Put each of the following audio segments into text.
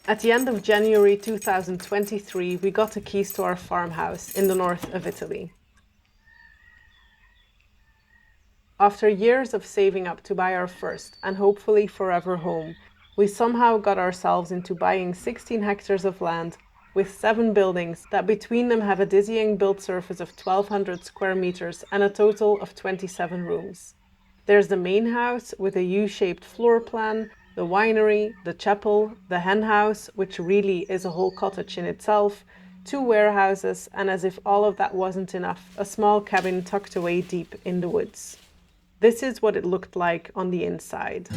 At the end of January 2023, we got the keys to our farmhouse in the north of Italy. After years of saving up to buy our first and hopefully forever home, we somehow got ourselves into buying 16 hectares of land with 7 buildings that between them have a dizzying built surface of 1,200 square meters and a total of 27 rooms. There's the main house with a U-shaped floor plan, the winery, the chapel, the hen house, which really is a whole cottage in itself, 2 warehouses, and as if all of that wasn't enough, a small cabin tucked away deep in the woods. This is what it looked like on the inside.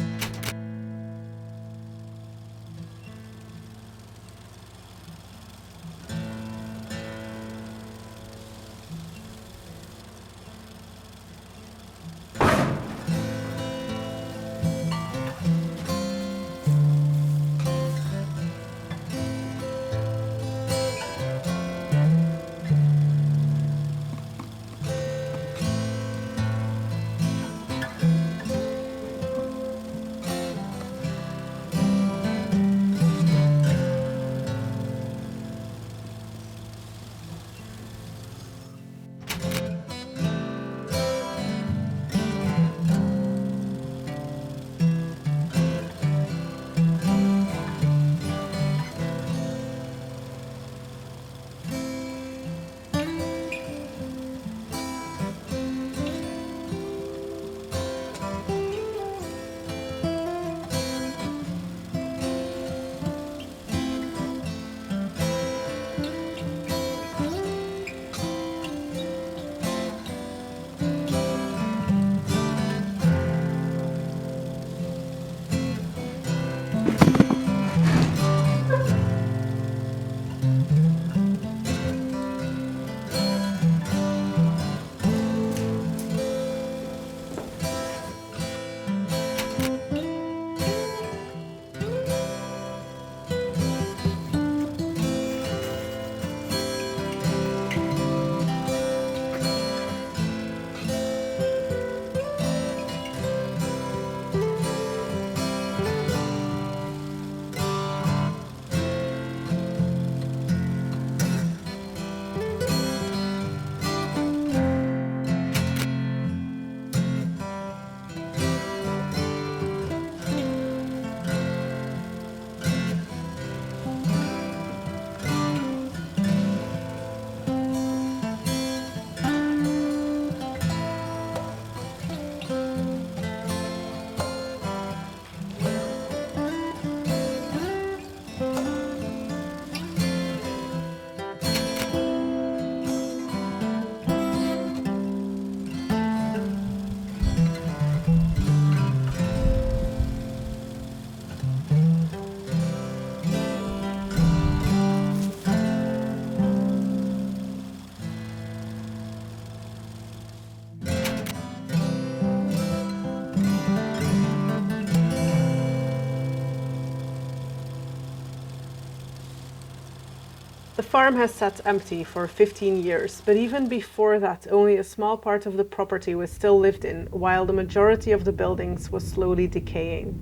The farm has sat empty for 15 years, but even before that, only a small part of the property was still lived in, while the majority of the buildings was slowly decaying.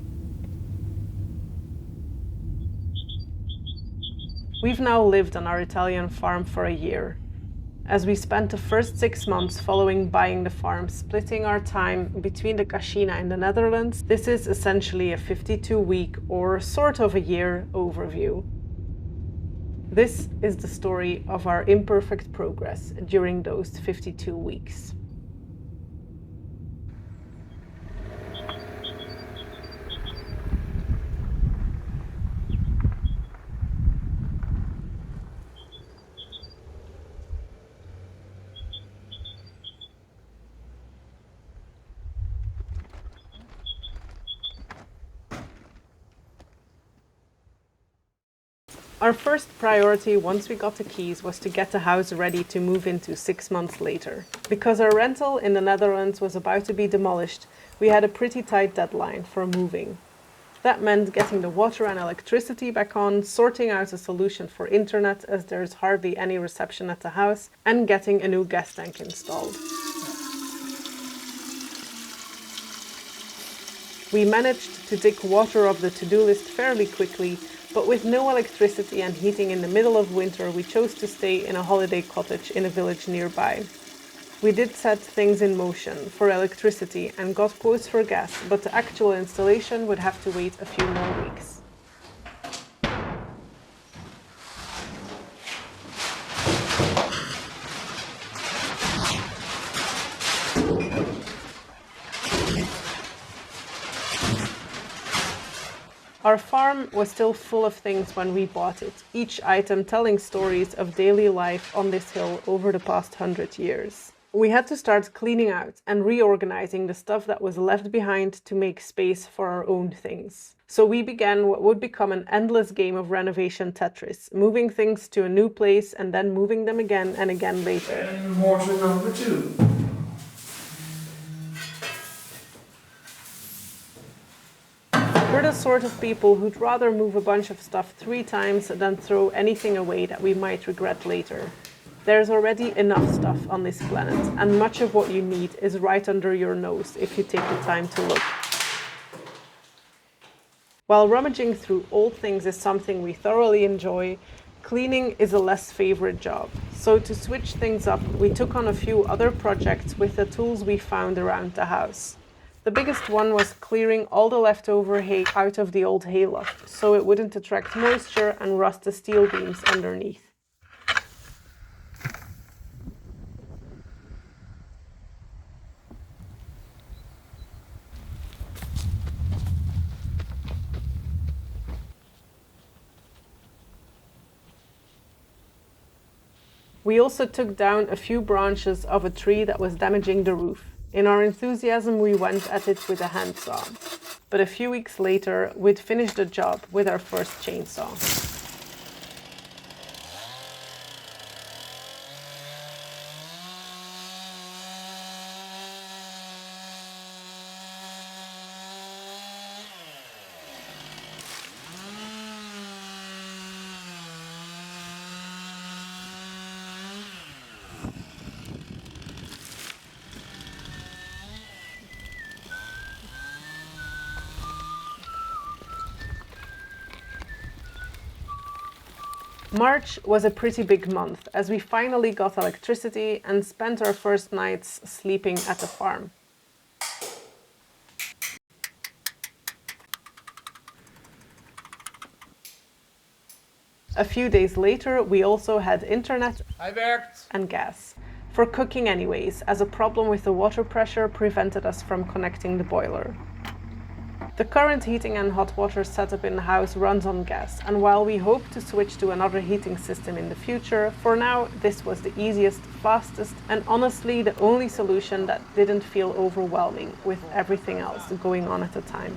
We've now lived on our Italian farm for a year. As we spent the first 6 months following buying the farm, splitting our time between the Cascina in the Netherlands, this is essentially a 52-week or sort of a year overview. This is the story of our imperfect progress during those 52 weeks. Our first priority once we got the keys was to get the house ready to move into 6 months later. Because our rental in the Netherlands was about to be demolished, we had a pretty tight deadline for moving. That meant getting the water and electricity back on, sorting out a solution for internet as there's hardly any reception at the house, and getting a new gas tank installed. We managed to tick water off the to-do list fairly quickly, But with no electricity and heating in the middle of winter, we chose to stay in a holiday cottage in a village nearby. We did set things in motion for electricity and got quotes for gas, but the actual installation would have to wait a few more weeks. Our farm was still full of things when we bought it, each item telling stories of daily life on this hill over the past 100 years. We had to start cleaning out and reorganizing the stuff that was left behind to make space for our own things. So we began what would become an endless game of renovation Tetris, moving things to a new place and then moving them again and again later. And mortar number 2. We're the sort of people who'd rather move a bunch of stuff 3 times than throw anything away that we might regret later. There's already enough stuff on this planet, and much of what you need is right under your nose if you take the time to look. While rummaging through old things is something we thoroughly enjoy, cleaning is a less favorite job. So to switch things up, we took on a few other projects with the tools we found around the house. The biggest one was clearing all the leftover hay out of the old hayloft, so it wouldn't attract moisture and rust the steel beams underneath. We also took down a few branches of a tree that was damaging the roof. In our enthusiasm, we went at it with a handsaw. But a few weeks later, we'd finished the job with our first chainsaw. March was a pretty big month, as we finally got electricity and spent our first nights sleeping at the farm. A few days later, we also had internet and gas. For cooking anyways, as a problem with the water pressure prevented us from connecting the boiler. The current heating and hot water setup in the house runs on gas, and while we hope to switch to another heating system in the future, for now this was the easiest, fastest, and honestly the only solution that didn't feel overwhelming with everything else going on at the time.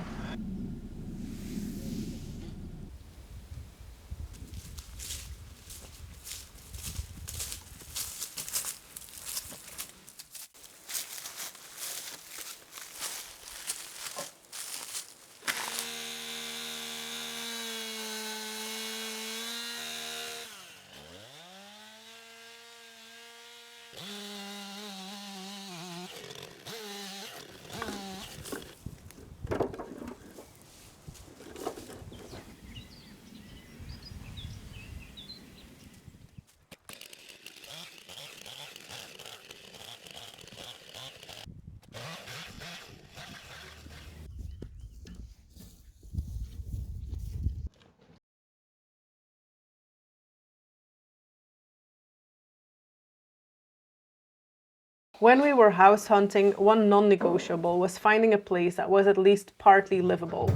When we were house hunting, one non-negotiable was finding a place that was at least partly livable.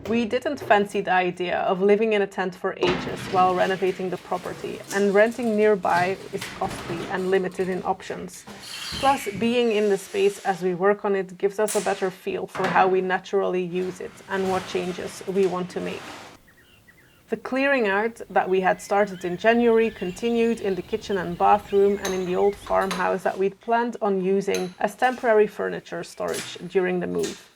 We didn't fancy the idea of living in a tent for ages while renovating the property, and renting nearby is costly and limited in options. Plus, being in the space as we work on it gives us a better feel for how we naturally use it and what changes we want to make. The clearing out that we had started in January continued in the kitchen and bathroom and in the old farmhouse that we'd planned on using as temporary furniture storage during the move.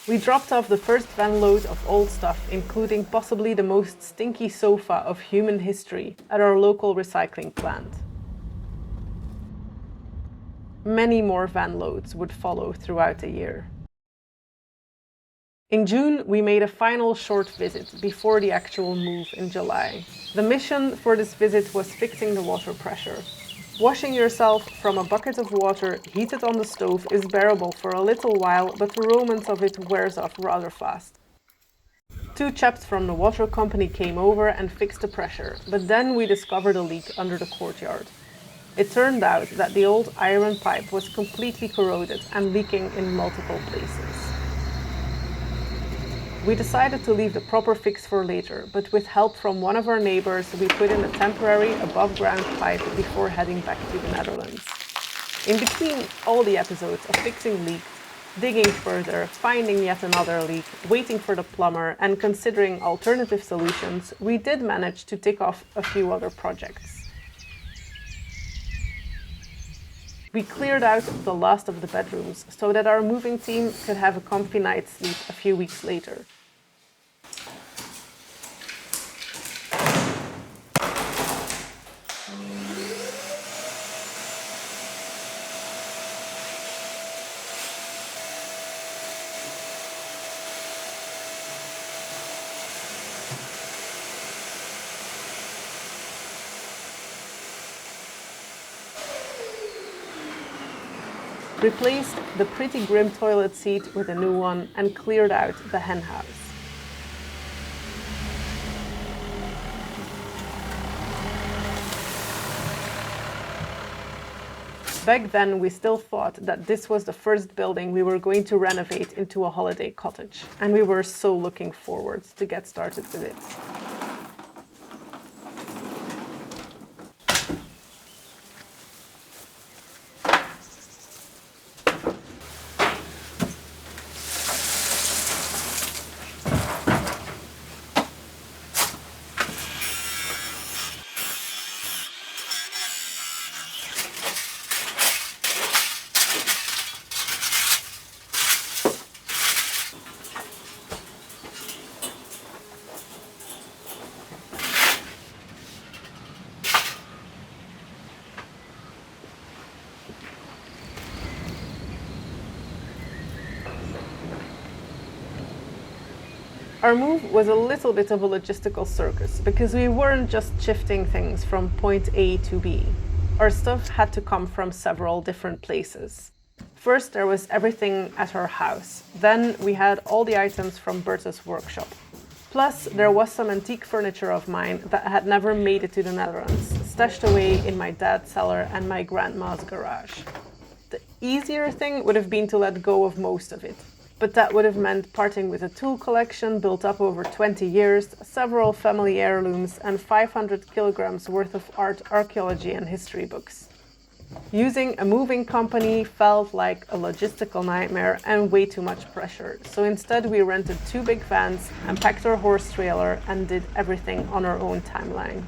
We dropped off the first van load of old stuff, including possibly the most stinky sofa of human history, at our local recycling plant. Many more van loads would follow throughout the year. In June, we made a final short visit before the actual move in July. The mission for this visit was fixing the water pressure. Washing yourself from a bucket of water heated on the stove is bearable for a little while, but the romance of it wears off rather fast. Two chaps from the water company came over and fixed the pressure, but then we discovered a leak under the courtyard. It turned out that the old iron pipe was completely corroded and leaking in multiple places. We decided to leave the proper fix for later, but with help from one of our neighbors, we put in a temporary above-ground pipe before heading back to the Netherlands. In between all the episodes of fixing leaks, digging further, finding yet another leak, waiting for the plumber, and considering alternative solutions, we did manage to tick off a few other projects. We cleared out the last of the bedrooms so that our moving team could have a comfy night's sleep a few weeks later. Replaced the pretty grim toilet seat with a new one and cleared out the hen house. Back then, we still thought that this was the first building we were going to renovate into a holiday cottage, and we were so looking forward to get started with it. Our move was a little bit of a logistical circus because we weren't just shifting things from point A to B. Our stuff had to come from several different places. First, there was everything at our house. Then we had all the items from Bertus' workshop. Plus, there was some antique furniture of mine that had never made it to the Netherlands, stashed away in my dad's cellar and my grandma's garage. The easier thing would have been to let go of most of it. But that would have meant parting with a tool collection built up over 20 years, several family heirlooms, and 500 kilograms worth of art, archaeology, and history books. Using a moving company felt like a logistical nightmare and way too much pressure, so instead we rented 2 big vans and packed our horse trailer and did everything on our own timeline.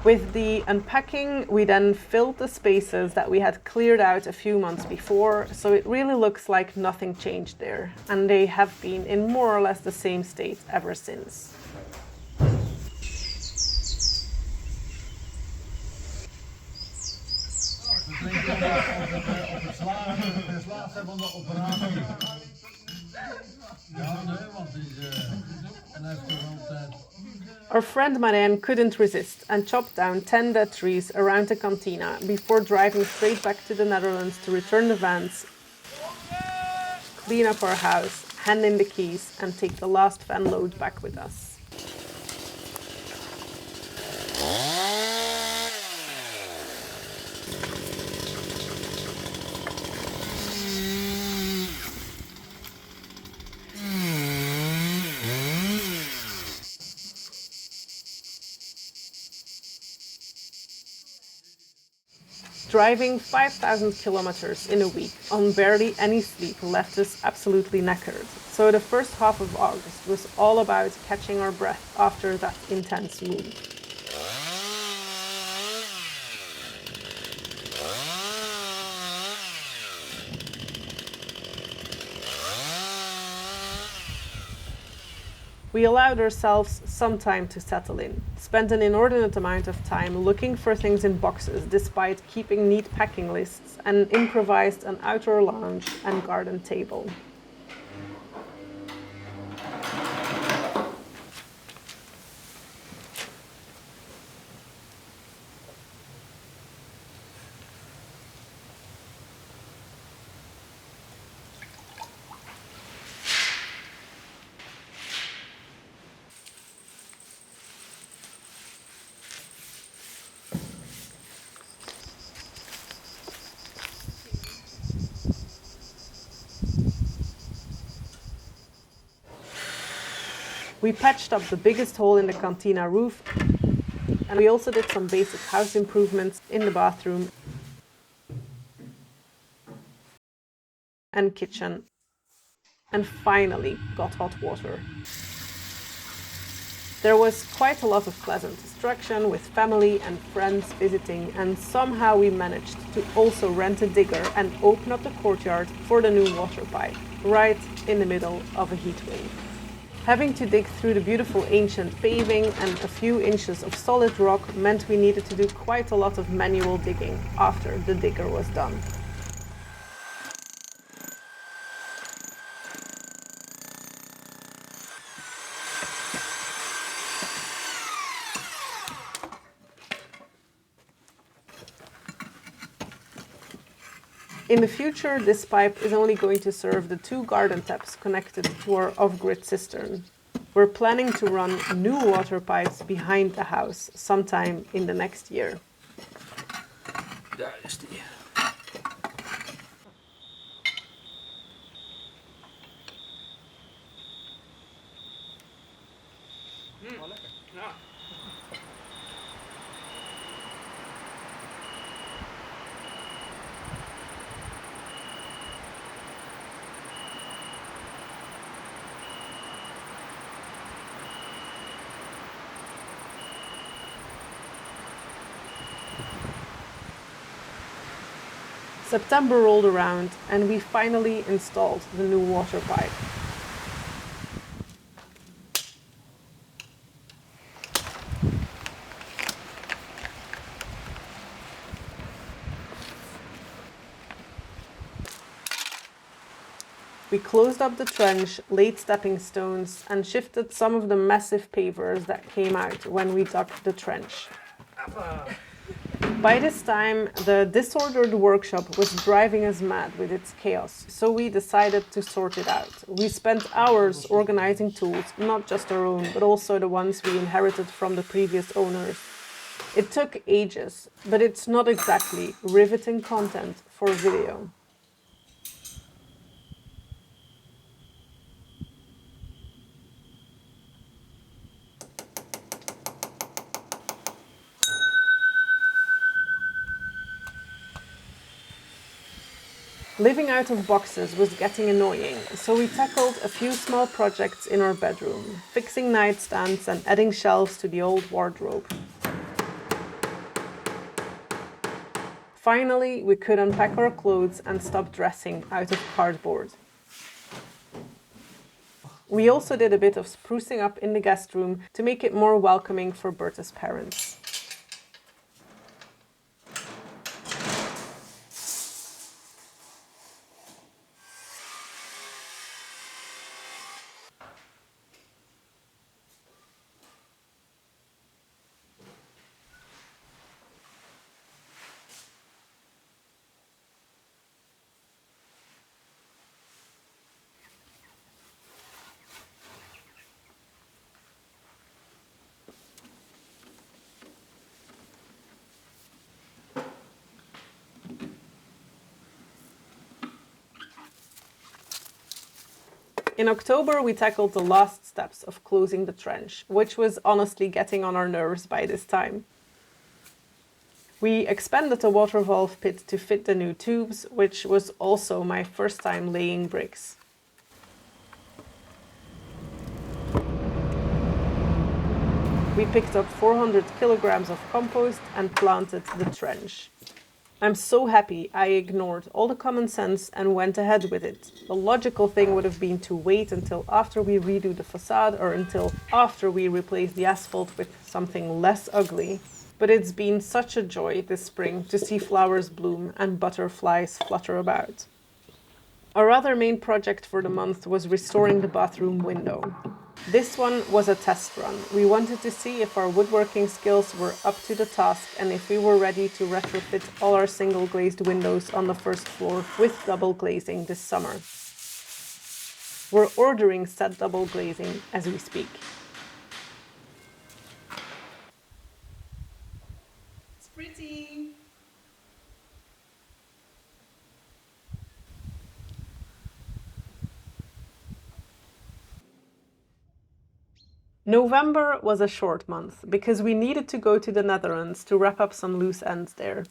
With the unpacking, we then filled the spaces that we had cleared out a few months before, so it really looks like nothing changed there, and they have been in more or less the same state ever since. Our friend Marianne couldn't resist and chopped down 10 dead trees around the Cascina before driving straight back to the Netherlands to return the vans, clean up our house, hand in the keys, and take the last van load back with us. Driving 5,000 kilometers in a week on barely any sleep left us absolutely knackered, so the first half of August was all about catching our breath after that intense move. We allowed ourselves some time to settle in, spent an inordinate amount of time looking for things in boxes despite keeping neat packing lists, and improvised an outdoor lounge and garden table. We patched up the biggest hole in the cantina roof, and we also did some basic house improvements in the bathroom and kitchen, and finally got hot water. There was quite a lot of pleasant distraction with family and friends visiting, and somehow we managed to also rent a digger and open up the courtyard for the new water pipe, right in the middle of a heat wave. Having to dig through the beautiful ancient paving and a few inches of solid rock meant we needed to do quite a lot of manual digging after the digger was done. In the future, this pipe is only going to serve the 2 garden taps connected to our off-grid cistern. We're planning to run new water pipes behind the house sometime in the next year. Daar is die. Wel lekker. Ja. September rolled around and we finally installed the new water pipe. We closed up the trench, laid stepping stones, and shifted some of the massive pavers that came out when we dug the trench. By this time, the disordered workshop was driving us mad with its chaos, so we decided to sort it out. We spent hours organizing tools, not just our own, but also the ones we inherited from the previous owners. It took ages, but it's not exactly riveting content for video. Living out of boxes was getting annoying, so we tackled a few small projects in our bedroom, fixing nightstands and adding shelves to the old wardrobe. Finally, we could unpack our clothes and stop dressing out of cardboard. We also did a bit of sprucing up in the guest room to make it more welcoming for Berta's parents. In October, we tackled the last steps of closing the trench, which was honestly getting on our nerves by this time. We expanded the water valve pit to fit the new tubes, which was also my first time laying bricks. We picked up 400 kilograms of compost and planted the trench. I'm so happy I ignored all the common sense and went ahead with it. The logical thing would have been to wait until after we redo the facade or until after we replace the asphalt with something less ugly. But it's been such a joy this spring to see flowers bloom and butterflies flutter about. Our other main project for the month was restoring the bathroom window. This one was a test run. We wanted to see if our woodworking skills were up to the task and if we were ready to retrofit all our single glazed windows on the first floor with double glazing this summer. We're ordering said double glazing as we speak. It's pretty. November was a short month because we needed to go to the Netherlands to wrap up some loose ends there.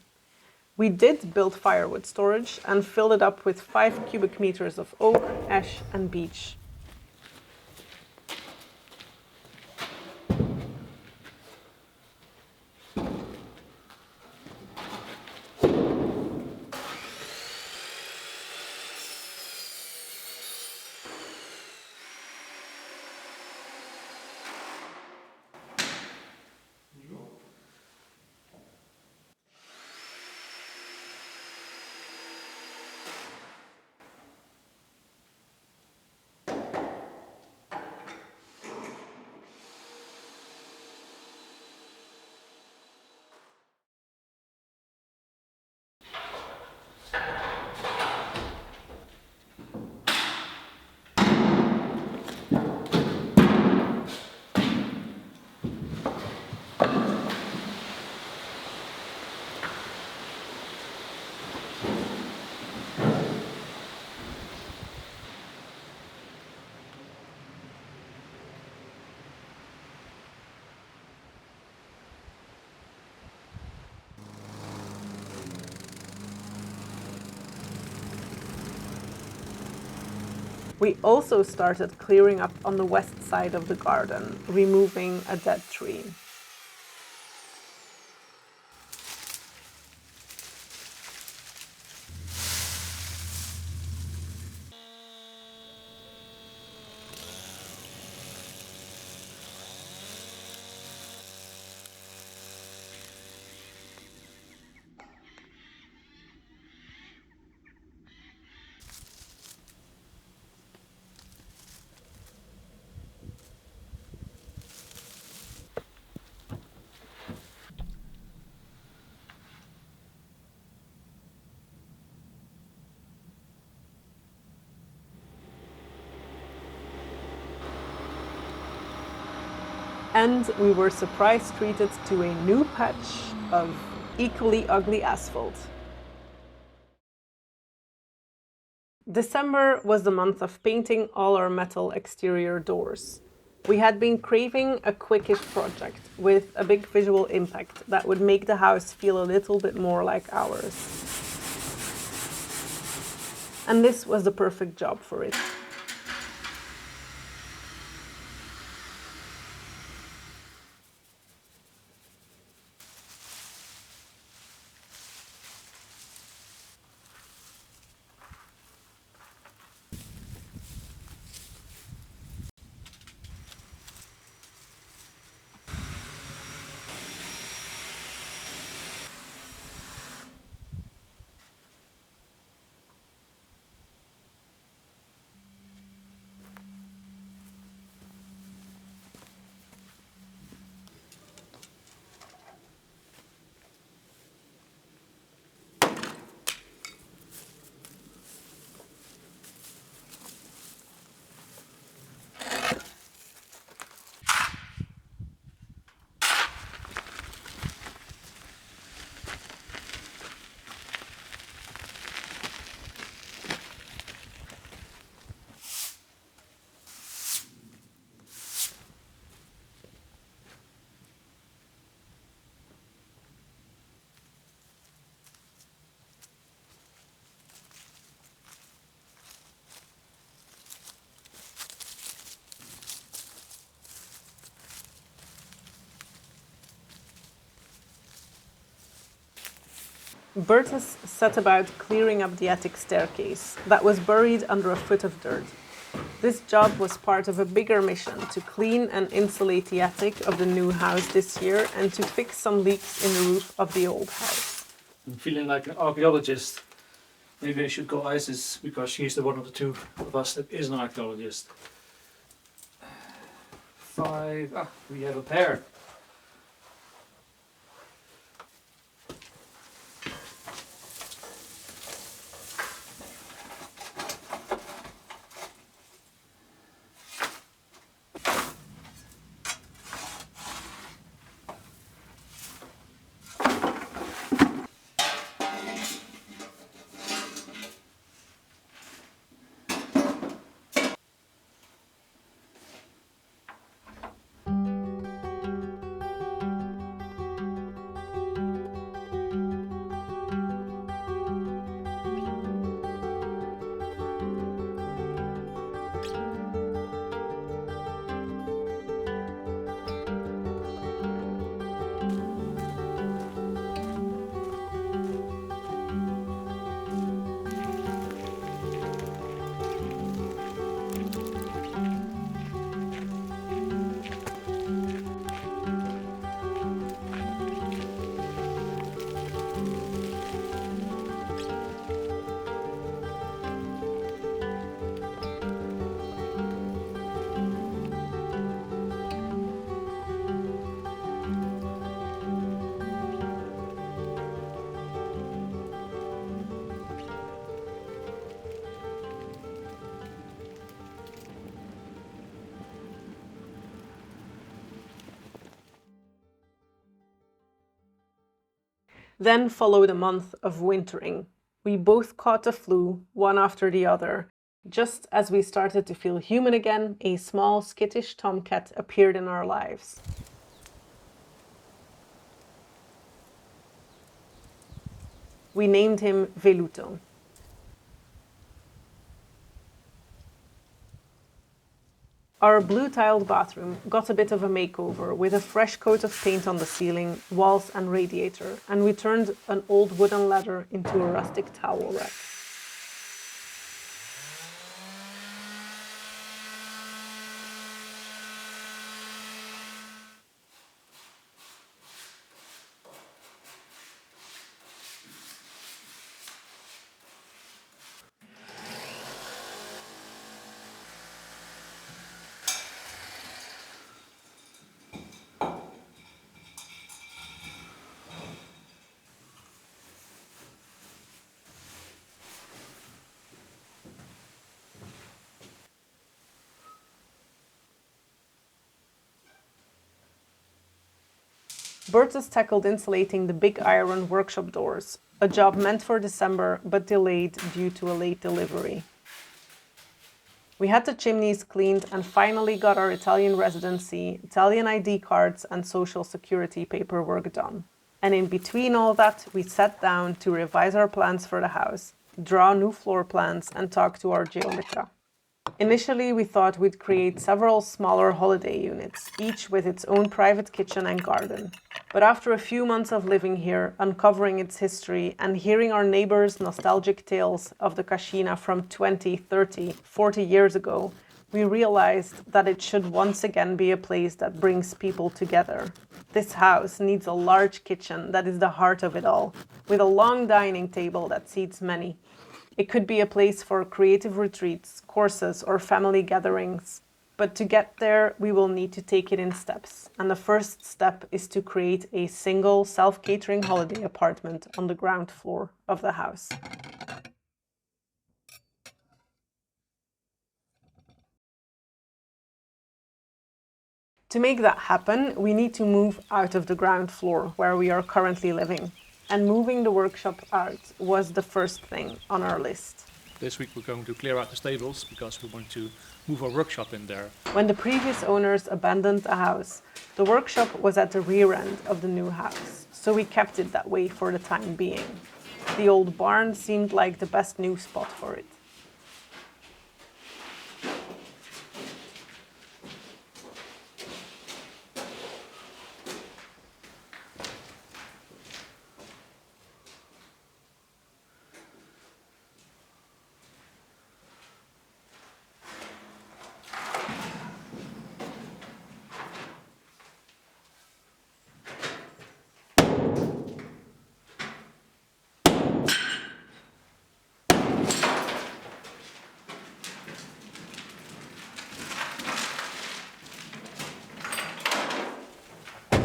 We did build firewood storage and filled it up with 5 cubic meters of oak, ash and beech. We also started clearing up on the west side of the garden, removing a dead tree. And we were surprise treated to a new patch of equally ugly asphalt. December was the month of painting all our metal exterior doors. We had been craving a quickish project with a big visual impact that would make the house feel a little bit more like ours. And this was the perfect job for it. Bertus set about clearing up the attic staircase that was buried under a foot of dirt. This job was part of a bigger mission to clean and insulate the attic of the new house this year and to fix some leaks in the roof of the old house. I'm feeling like an archaeologist. Maybe I should call Isis because she's the one of the two of us that is an archaeologist. 5. Ah, we have a pair. Then followed a month of wintering. We both caught the flu, one after the other. Just as we started to feel human again, a small skittish tomcat appeared in our lives. We named him Veluto. Our blue-tiled bathroom got a bit of a makeover with a fresh coat of paint on the ceiling, walls and radiator, and we turned an old wooden ladder into a rustic towel rack. Bertus tackled insulating the big iron workshop doors, a job meant for December but delayed due to a late delivery. We had the chimneys cleaned and finally got our Italian residency, Italian ID cards and social security paperwork done. And in between all that, we sat down to revise our plans for the house, draw new floor plans and talk to our geometra. Initially, we thought we'd create several smaller holiday units, each with its own private kitchen and garden. But after a few months of living here, uncovering its history, and hearing our neighbors' nostalgic tales of the Cascina from 20, 30, 40 years ago, we realized that it should once again be a place that brings people together. This house needs a large kitchen that is the heart of it all, with a long dining table that seats many. It could be a place for creative retreats, courses, or family gatherings. But to get there, we will need to take it in steps. And the first step is to create a single self-catering holiday apartment on the ground floor of the house. To make that happen, we need to move out of the ground floor where we are currently living. And moving the workshop out was the first thing on our list. This week we're going to clear out the stables because we want to move our workshop in there. When the previous owners abandoned the house, the workshop was at the rear end of the new house, so we kept it that way for the time being. The old barn seemed like the best new spot for it.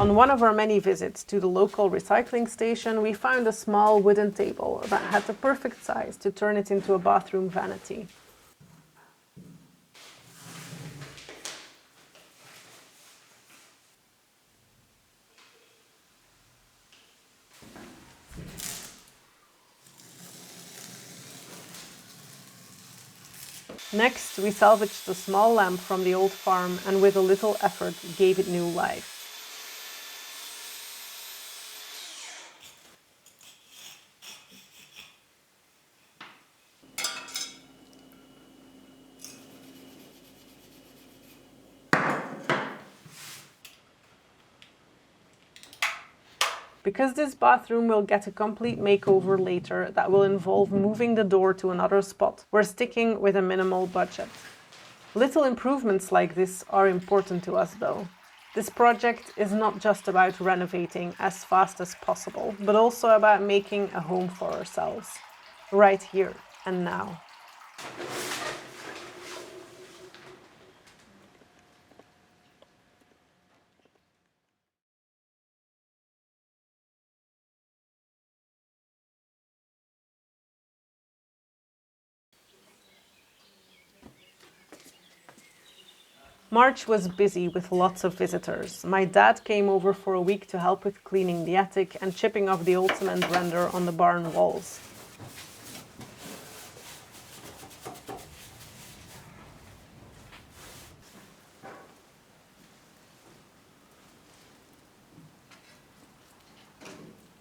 On one of our many visits to the local recycling station, we found a small wooden table that had the perfect size to turn it into a bathroom vanity. Next, we salvaged a small lamp from the old farm and with a little effort gave it new life. Because this bathroom will get a complete makeover later that will involve moving the door to another spot, we're sticking with a minimal budget. Little improvements like this are important to us though. This project is not just about renovating as fast as possible, but also about making a home for ourselves, right here and now. March was busy with lots of visitors. My dad came over for a week to help with cleaning the attic and chipping off the old cement render on the barn walls.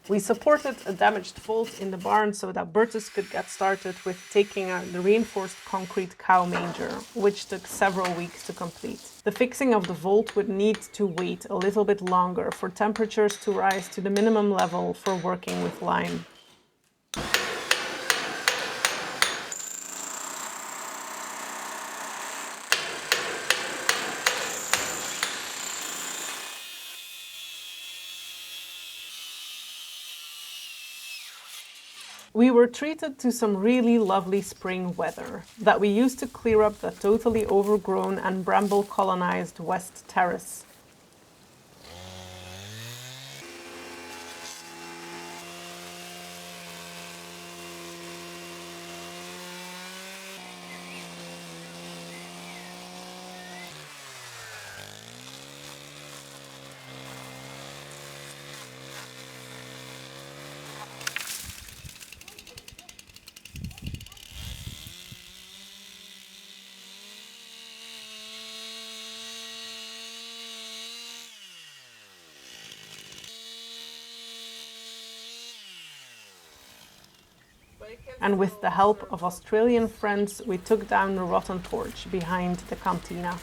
We supported a damaged vault in the barn so that Bertus could get started with taking out the reinforced concrete cow manger, which took several weeks to complete. The fixing of the vault would need to wait a little bit longer for temperatures to rise to the minimum level for working with lime. We were treated to some really lovely spring weather that we used to clear up the totally overgrown and bramble colonized West Terrace. And with the help of Australian friends, we took down the rotten porch behind the cantina.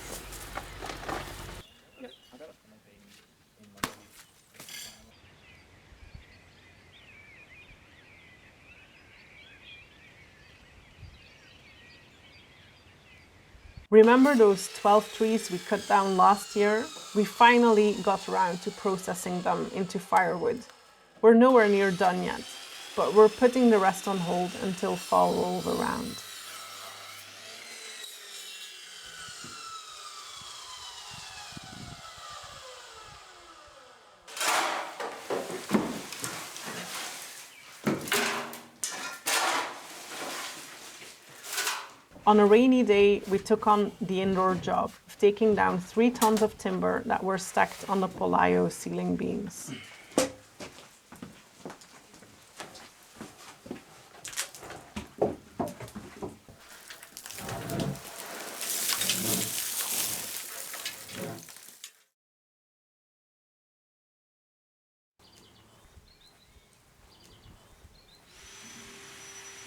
Remember those 12 trees we cut down last year? We finally got around to processing them into firewood. We're nowhere near done yet, but we're putting the rest on hold until fall rolls around. On a rainy day, we took on the indoor job of taking down 3 tons of timber that were stacked on the Polaio ceiling beams.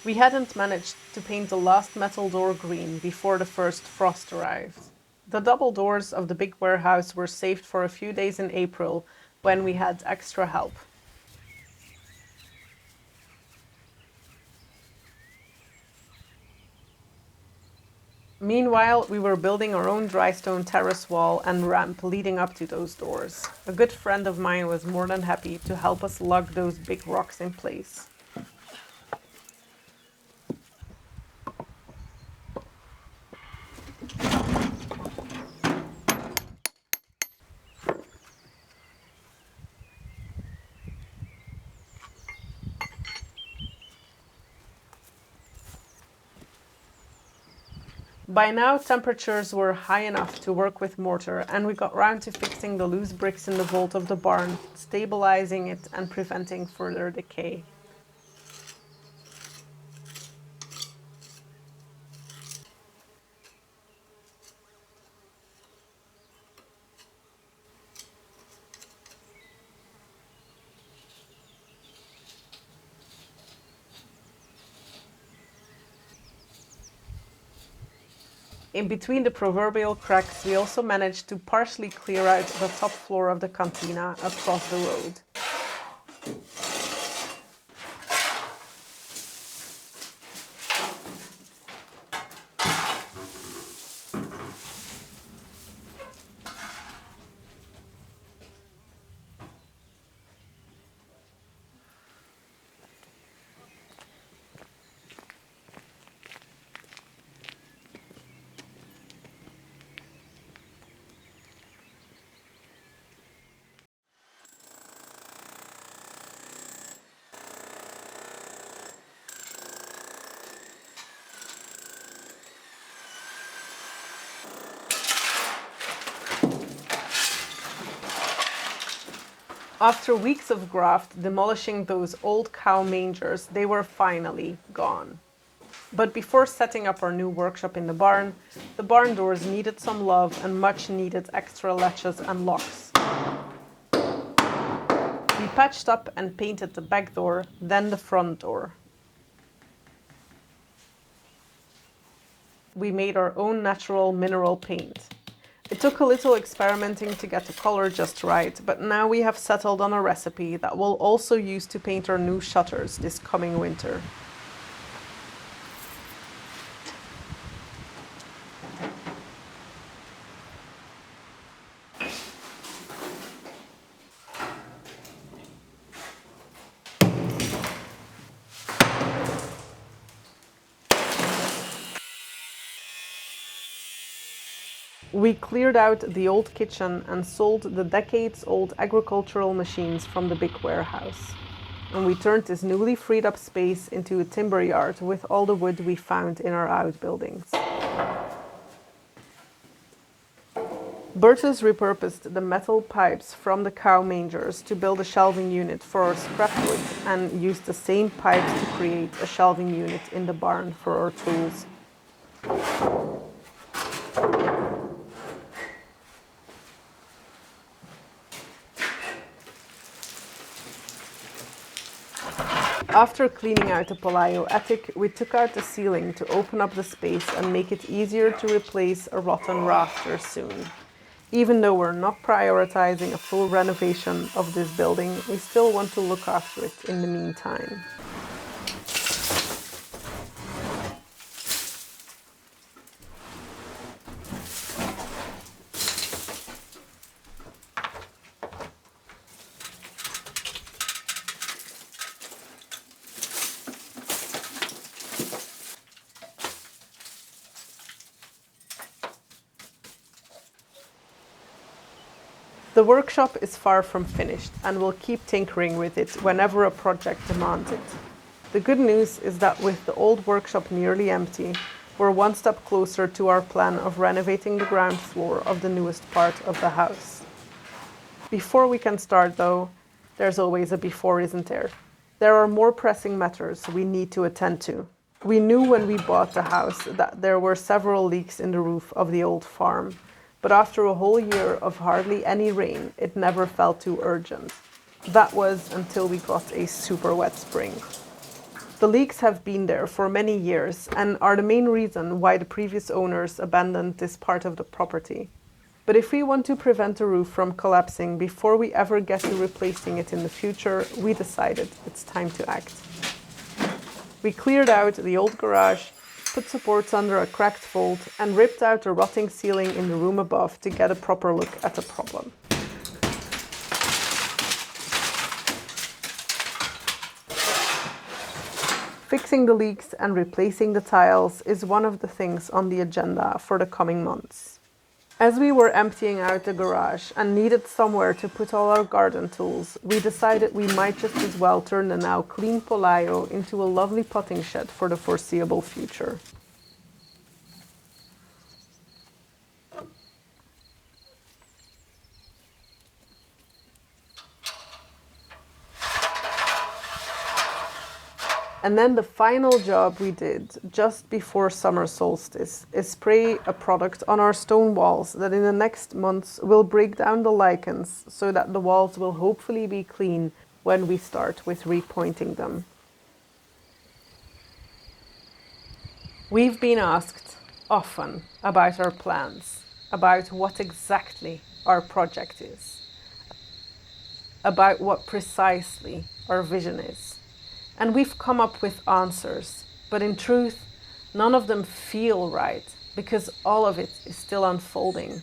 We hadn't managed to paint the last metal door green before the first frost arrived. The double doors of the big warehouse were saved for a few days in April when we had extra help. Meanwhile, we were building our own dry stone terrace wall and ramp leading up to those doors. A good friend of mine was more than happy to help us lug those big rocks in place. By now, temperatures were high enough to work with mortar, and we got round to fixing the loose bricks in the vault of the barn, stabilizing it and preventing further decay. In between the proverbial cracks, we also managed to partially clear out the top floor of the cantina across the road. After weeks of graft demolishing those old cow mangers, they were finally gone. But before setting up our new workshop in the barn doors needed some love and much needed extra latches and locks. We patched up and painted the back door, then the front door. We made our own natural mineral paint. It took a little experimenting to get the color just right, but now we have settled on a recipe that we'll also use to paint our new shutters this coming winter. We cleared out the old kitchen and sold the decades-old agricultural machines from the big warehouse. And we turned this newly freed up space into a timber yard with all the wood we found in our outbuildings. Bertus repurposed the metal pipes from the cow mangers to build a shelving unit for our scrap wood and used the same pipes to create a shelving unit in the barn for our tools. After cleaning out the Palaio attic, we took out the ceiling to open up the space and make it easier to replace a rotten rafter soon. Even though we're not prioritizing a full renovation of this building, we still want to look after it in the meantime. The workshop is far from finished and we'll keep tinkering with it whenever a project demands it. The good news is that with the old workshop nearly empty, we're one step closer to our plan of renovating the ground floor of the newest part of the house. Before we can start though, there's always a before, isn't there? There are more pressing matters we need to attend to. We knew when we bought the house that there were several leaks in the roof of the old farm. But after a whole year of hardly any rain, it never felt too urgent. That was until we got a super wet spring. The leaks have been there for many years and are the main reason why the previous owners abandoned this part of the property. But if we want to prevent the roof from collapsing before we ever get to replacing it in the future, we decided it's time to act. We cleared out the old garage, put supports under a cracked vault, and ripped out the rotting ceiling in the room above to get a proper look at the problem. Fixing the leaks and replacing the tiles is one of the things on the agenda for the coming months. As we were emptying out the garage and needed somewhere to put all our garden tools, we decided we might just as well turn the now clean Palaio into a lovely potting shed for the foreseeable future. And then the final job we did just before summer solstice is spray a product on our stone walls that in the next months will break down the lichens so that the walls will hopefully be clean when we start with repointing them. We've been asked often about our plans, about what exactly our project is, about what precisely our vision is. And we've come up with answers, but in truth, none of them feel right because all of it is still unfolding.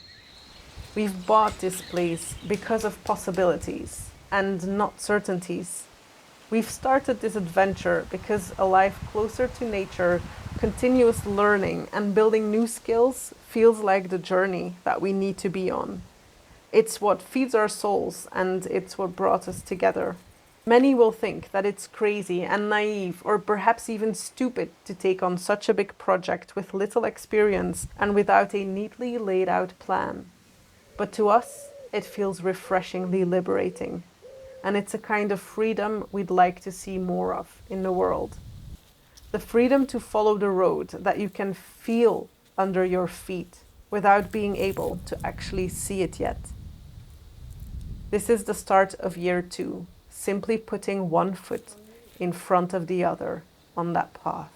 We've bought this place because of possibilities and not certainties. We've started this adventure because a life closer to nature, continuous learning and building new skills feels like the journey that we need to be on. It's what feeds our souls and it's what brought us together. Many will think that it's crazy and naive or perhaps even stupid to take on such a big project with little experience and without a neatly laid out plan. But to us, it feels refreshingly liberating. And it's a kind of freedom we'd like to see more of in the world. The freedom to follow the road that you can feel under your feet without being able to actually see it yet. This is the start of year 2. Simply putting one foot in front of the other on that path.